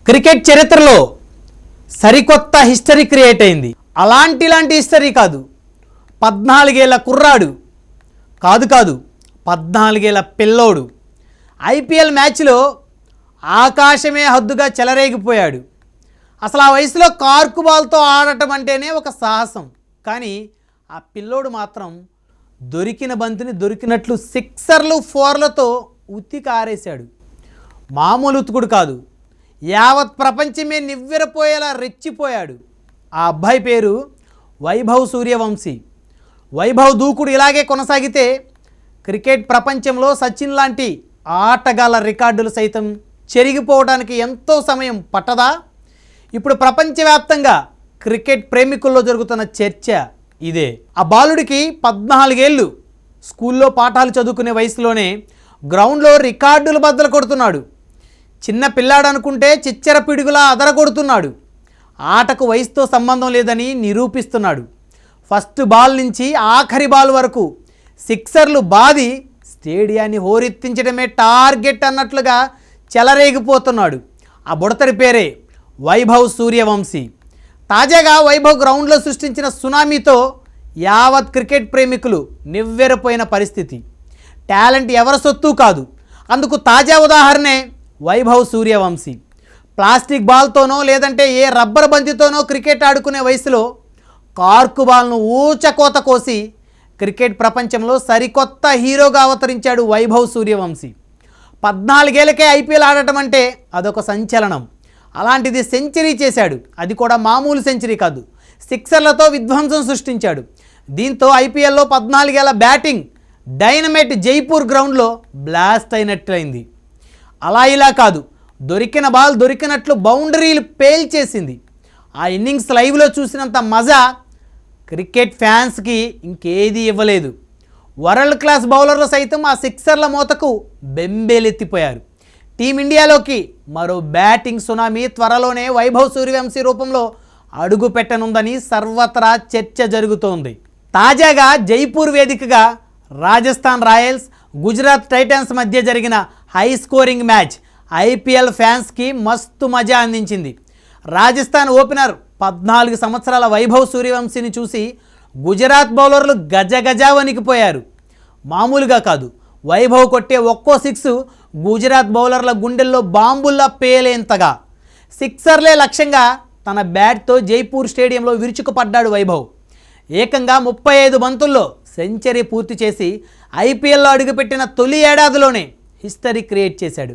Cricket చరిత్రలో సరికొత్త history create అయింది. అలాంటి హిస్టరీ కాదు, 14 ఏళ్ల కుర్రాడు కాదు 14 ఏళ్ల పిల్లోడు ఐపీఎల్ మ్యాచ్లో ఆకాశమే హద్దుగా చెలరేగిపోయాడు. అసలు ఆ వయసులో కార్కు బాల్తో ఆడటం అంటేనే ఒక సాహసం. కానీ ఆ పిల్లోడు మాత్రం దొరికిన బంతిని దొరికినట్లు సిక్సర్లు ఫోర్లతో ఉతికి ఆరేశాడు. మామూలు ఉతుకుడు కాదు, యావత్ ప్రపంచమే నివ్వెరపోయేలా రెచ్చిపోయాడు. ఆ అబ్బాయి పేరు వైభవ్ సూర్యవంశీ. వైభవ్ దూకుడు ఇలాగే కొనసాగితే క్రికెట్ ప్రపంచంలో సచిన్ లాంటి ఆటగాళ్ళ రికార్డులు సైతం చెరిగిపోవడానికి ఎంతో సమయం పట్టదా? ఇప్పుడు ప్రపంచవ్యాప్తంగా క్రికెట్ ప్రేమికుల్లో జరుగుతున్న చర్చ ఇదే. ఆ బాలుడికి 14 ఏళ్ళు. స్కూల్లో పాఠాలు చదువుకునే వయసులోనే గ్రౌండ్లో రికార్డులు బద్దలు కొడుతున్నాడు. చిన్న పిల్లాడు అనుకుంటే చిచ్చర పిడుగులా అదరగొడుతున్నాడు. ఆటకు వయసుతో సంబంధం లేదని నిరూపిస్తున్నాడు. ఫస్ట్ బాల్ నుంచి ఆఖరి బాల్ వరకు సిక్సర్లు బాది స్టేడియాన్ని హోరెత్తించడమే టార్గెట్ అన్నట్లుగా చెలరేగిపోతున్నాడు. ఆ బుడతడి పేరే వైభవ్ సూర్యవంశీ. తాజాగా వైభవ్ గ్రౌండ్లో సృష్టించిన సునామీతో యావత్ క్రికెట్ ప్రేమికులు నివ్వెరపోయిన పరిస్థితి. టాలెంట్ ఎవరి సొత్తు కాదు. అందుకు తాజా ఉదాహరణే వైభవ్ సూర్యవంశీ. ప్లాస్టిక్ బాల్తోనో లేదంటే ఏ రబ్బర్ బంతితోనో క్రికెట్ ఆడుకునే వయసులో కార్కు బాల్ను ఊచకోత కోసి క్రికెట్ ప్రపంచంలో సరికొత్త హీరోగా అవతరించాడు వైభవ్ సూర్యవంశీ. 14 ఏళ్లకే ఐపీఎల్ ఆడటం అంటే అదొక సంచలనం. అలాంటిది సెంచరీ చేశాడు. అది కూడా మామూలు సెంచరీ కాదు, సిక్సర్లతో విధ్వంసం సృష్టించాడు. దీంతో ఐపీఎల్లో 14 ఏళ్ల బ్యాటింగ్ డైనమైట్ జైపూర్ గ్రౌండ్లో బ్లాస్ట్ అయినట్లయింది. అలా ఇలా కాదు, దొరికిన బాల్ దొరికినట్లు బౌండరీలు పేల్చేసింది. ఆ ఇన్నింగ్స్ లైవ్లో చూసినంత మజా క్రికెట్ ఫ్యాన్స్కి ఇంకేదీ ఇవ్వలేదు. వరల్డ్ క్లాస్ బౌలర్లు సైతం ఆ సిక్సర్ల మోతకు బెంబేలెత్తిపోయారు. టీమిండియాలోకి మరో బ్యాటింగ్ సునామీ త్వరలోనే వైభవ్ సూర్యవంశీ రూపంలో అడుగు పెట్టనుందని సర్వత్రా చర్చ జరుగుతోంది. తాజాగా జైపూర్ వేదికగా రాజస్థాన్ రాయల్స్, గుజరాత్ టైటన్స్ మధ్య జరిగిన హై స్కోరింగ్ మ్యాచ్ ఐపీఎల్ ఫ్యాన్స్కి మస్తు మజా అందించింది. రాజస్థాన్ ఓపెనర్ 14 సంవత్సరాల వైభవ్ సూర్యవంశీని చూసి గుజరాత్ బౌలర్లు గజగజ వణికిపోయారు. మామూలుగా కాదు, వైభవ్ కొట్టే ఒక్కో సిక్స్ గుజరాత్ బౌలర్ల గుండెల్లో బాంబుల్లా పేలేంతగా. సిక్సర్లే లక్ష్యంగా తన బ్యాట్తో జైపూర్ స్టేడియంలో విరుచుకుపడ్డాడు వైభవ్. ఏకంగా 35 బంతుల్లో సెంచరీ పూర్తి చేసి ఐపీఎల్లో అడుగుపెట్టిన తొలి ఏడాదిలోనే హిస్టరీ క్రియేట్ చేశాడు.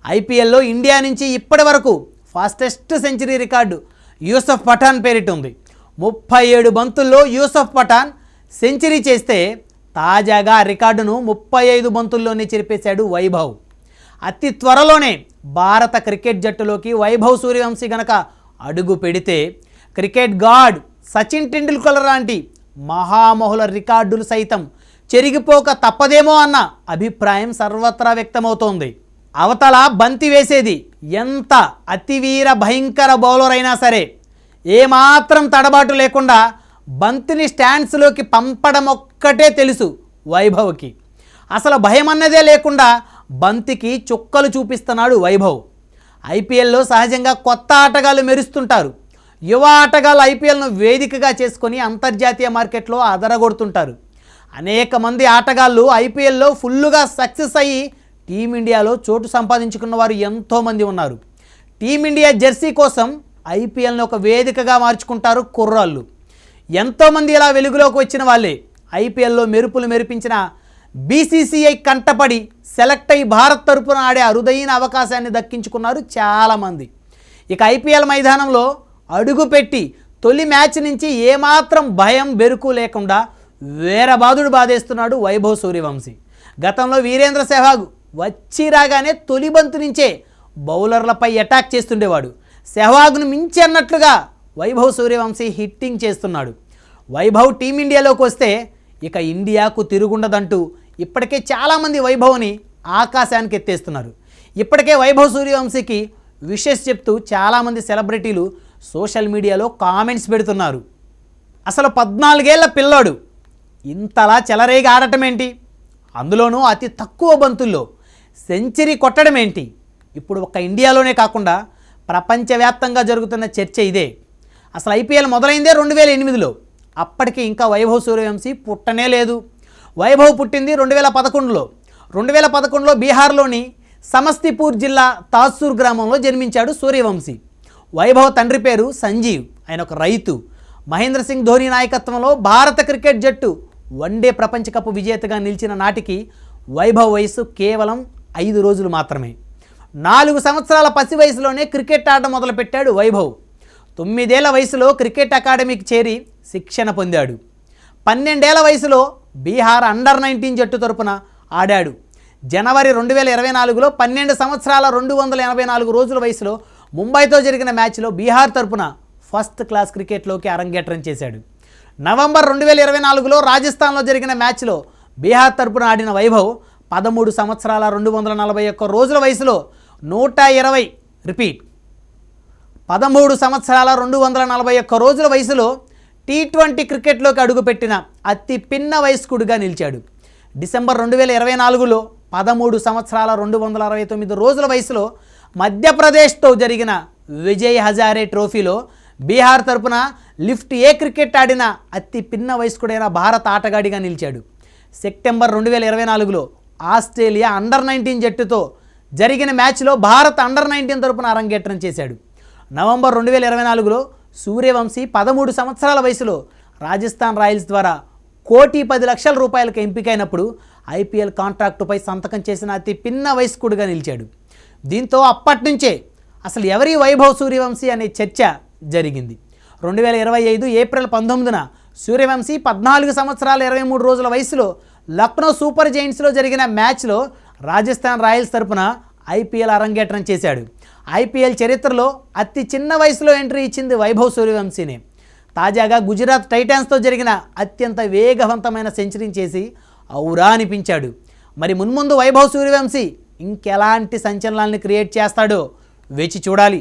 ఐపీఎల్లో ఇండియా నుంచి ఇప్పటి వరకు fastest century record Yusuf Pathan పేరిట ఉంది. 37 బంతుల్లో యూసఫ్ పఠాన్ సెంచరీ చేస్తే తాజాగా రికార్డును 35 బంతుల్లోనే చెరిపేశాడు వైభవ్. అతి త్వరలోనే భారత క్రికెట్ జట్టులోకి వైభవ్ సూర్యవంశీ గనక అడుగు పెడితే క్రికెట్ గాడ్ సచిన్ టెండూల్కర్ లాంటి మహామహుల రికార్డులు సైతం చెరిగిపోక తప్పదేమో అన్న అభిప్రాయం సర్వత్రా వ్యక్తమవుతోంది. అవతల బంతి వేసేది ఎంత అతివీర భయంకర బౌలర్ అయినా సరే ఏమాత్రం తడబాటు లేకుండా బంతిని స్టాండ్స్లోకి పంపడం ఒక్కటే తెలుసు వైభవ్కి. అసలు భయం అన్నదే లేకుండా బంతికి చుక్కలు చూపిస్తున్నాడు వైభవ్. ఐపీఎల్లో సహజంగా కొత్త ఆటగాళ్ళు మెరుస్తుంటారు. యువ ఆటగాళ్ళు ఐపీఎల్ను వేదికగా చేసుకొని అంతర్జాతీయ మార్కెట్లో అదరగొడుతుంటారు. అనేక మంది ఆటగాళ్ళు ఐపీఎల్లో ఫుల్లుగా సక్సెస్ అయ్యి టీమిండియాలో చోటు సంపాదించుకున్న వారు ఎంతోమంది ఉన్నారు. టీమిండియా జెర్సీ కోసం ఐపీఎల్ని ఒక వేదికగా మార్చుకుంటారు కుర్రాళ్ళు. ఎంతోమంది ఇలా వెలుగులోకి వచ్చిన వాళ్ళే ఐపీఎల్లో మెరుపులు మెరిపించిన బీసీసీఐ కంటపడి సెలెక్ట్ అయి భారత్ తరపున ఆడే అరుదైన అవకాశాన్ని దక్కించుకున్నారు చాలామంది. ఇక ఐపీఎల్ మైదానంలో అడుగుపెట్టి తొలి మ్యాచ్ నుంచి ఏమాత్రం భయం బెరుకు లేకుండా వేరబాదుడు బాధేస్తున్నాడు వైభవ్ సూర్యవంశీ. గతంలో వీరేంద్ర సెహ్వాగ్ వచ్చి రాగానే తొలి బంతు నుంచే బౌలర్లపై అటాక్ చేస్తుండేవాడు. సెహ్వాగ్ను మించి అన్నట్లుగా వైభవ్ సూర్యవంశీ హిట్టింగ్ చేస్తున్నాడు. వైభవ్ టీమిండియాలోకి వస్తే ఇక ఇండియాకు తిరుగుండదంటూ ఇప్పటికే చాలామంది వైభవ్ని ఆకాశానికి ఎత్తేస్తున్నారు. ఇప్పటికే వైభవ్ సూర్యవంశీకి విషెస్ చెప్తూ చాలామంది సెలబ్రిటీలు సోషల్ మీడియాలో కామెంట్స్ పెడుతున్నారు. అసలు 14 ఏళ్ల పిల్లోడు ఇంతలా చెలరేగి ఆడటం ఏంటి? అందులోనూ అతి తక్కువ బంతుల్లో సెంచరీ కొట్టడం ఏంటి? ఇప్పుడు ఒక్క ఇండియాలోనే కాకుండా ప్రపంచవ్యాప్తంగా జరుగుతున్న చర్చ ఇదే. అసలు ఐపీఎల్ మొదలైందే 2008లో. అప్పటికి ఇంకా వైభవ్ సూర్యవంశీ పుట్టనే లేదు. వైభవ్ పుట్టింది 2011లో. 2011లో బీహార్లోని సమస్తీపూర్ జిల్లా తాసూర్ గ్రామంలో జన్మించాడు సూర్యవంశీ. వైభవ్ తండ్రి పేరు సంజీవ్, ఆయన ఒక రైతు. మహేంద్ర సింగ్ ధోని నాయకత్వంలో భారత క్రికెట్ జట్టు వన్డే ప్రపంచ కప్ విజేతగా నిలిచిన నాటికి వైభవ్ వయసు కేవలం 5 రోజులు మాత్రమే. 4 సంవత్సరాల పసి వయసులోనే క్రికెట్ ఆడడం మొదలుపెట్టాడు వైభవ్. 9 ఏళ్ల వయసులో క్రికెట్ అకాడమీకి చేరి శిక్షణ పొందాడు. 12 ఏళ్ల వయసులో బీహార్ అండర్-19 జట్టు తరపున ఆడాడు. జనవరి 2024లో 12 సంవత్సరాల 284 రోజుల వయసులో ముంబైతో జరిగిన మ్యాచ్లో బీహార్ తరపున ఫస్ట్ క్లాస్ క్రికెట్లోకి అరంగేట్రం చేశాడు. నవంబర్ 2024లో రాజస్థాన్లో జరిగిన మ్యాచ్లో బీహార్ తరపున ఆడిన వైభవ్ 13 సంవత్సరాల 241 రోజుల వయసులో 13 సంవత్సరాల 241 రోజుల వయసులో T20 క్రికెట్లోకి అడుగుపెట్టిన అతి పిన్న వయస్కుడిగా నిలిచాడు. డిసెంబర్ 2024లో 13 సంవత్సరాల 269 రోజుల వయసులో మధ్యప్రదేశ్తో జరిగిన విజయ్ హజారే ట్రోఫీలో బీహార్ తరపున లిఫ్ట్ ఏ క్రికెట్ ఆడిన అతి పిన్న వయస్కుడైన భారత ఆటగాడిగా నిలిచాడు. సెప్టెంబర్ 2024లో ఆస్ట్రేలియా అండర్-19 జట్టుతో జరిగిన మ్యాచ్లో భారత్ అండర్-19 తరపున అరంగేట్రం చేశాడు. నవంబర్ 2024లో సూర్యవంశీ 13 సంవత్సరాల వయసులో రాజస్థాన్ రాయల్స్ ద్వారా ₹1,10,00,000 ఎంపికైనప్పుడు ఐపీఎల్ కాంట్రాక్టుపై సంతకం చేసిన అతి పిన్న వయస్కుడిగా నిలిచాడు. దీంతో అప్పటి నుంచే అసలు ఎవరి వైభవ్ సూర్యవంశీ అనే చర్చ జరిగింది. 2025 ఏప్రిల్ 19న సూర్యవంశీ 14 సంవత్సరాల 23 రోజుల వయసులో లక్నో సూపర్ జైంట్స్లో జరిగిన మ్యాచ్లో రాజస్థాన్ రాయల్స్ తరపున ఐపీఎల్ అరంగేట్రం చేశాడు. ఐపీఎల్ చరిత్రలో అతి చిన్న వయసులో ఎంట్రీ ఇచ్చింది వైభవ్ సూర్యవంశీనే. తాజాగా గుజరాత్ టైటాన్స్తో జరిగిన అత్యంత వేగవంతమైన సెంచరీని చేసి ఔరా అనిపించాడు. మరి మున్ముందు వైభవ్ సూర్యవంశీ ఇంకెలాంటి సంచలనాల్ని క్రియేట్ చేస్తాడో వేచి చూడాలి.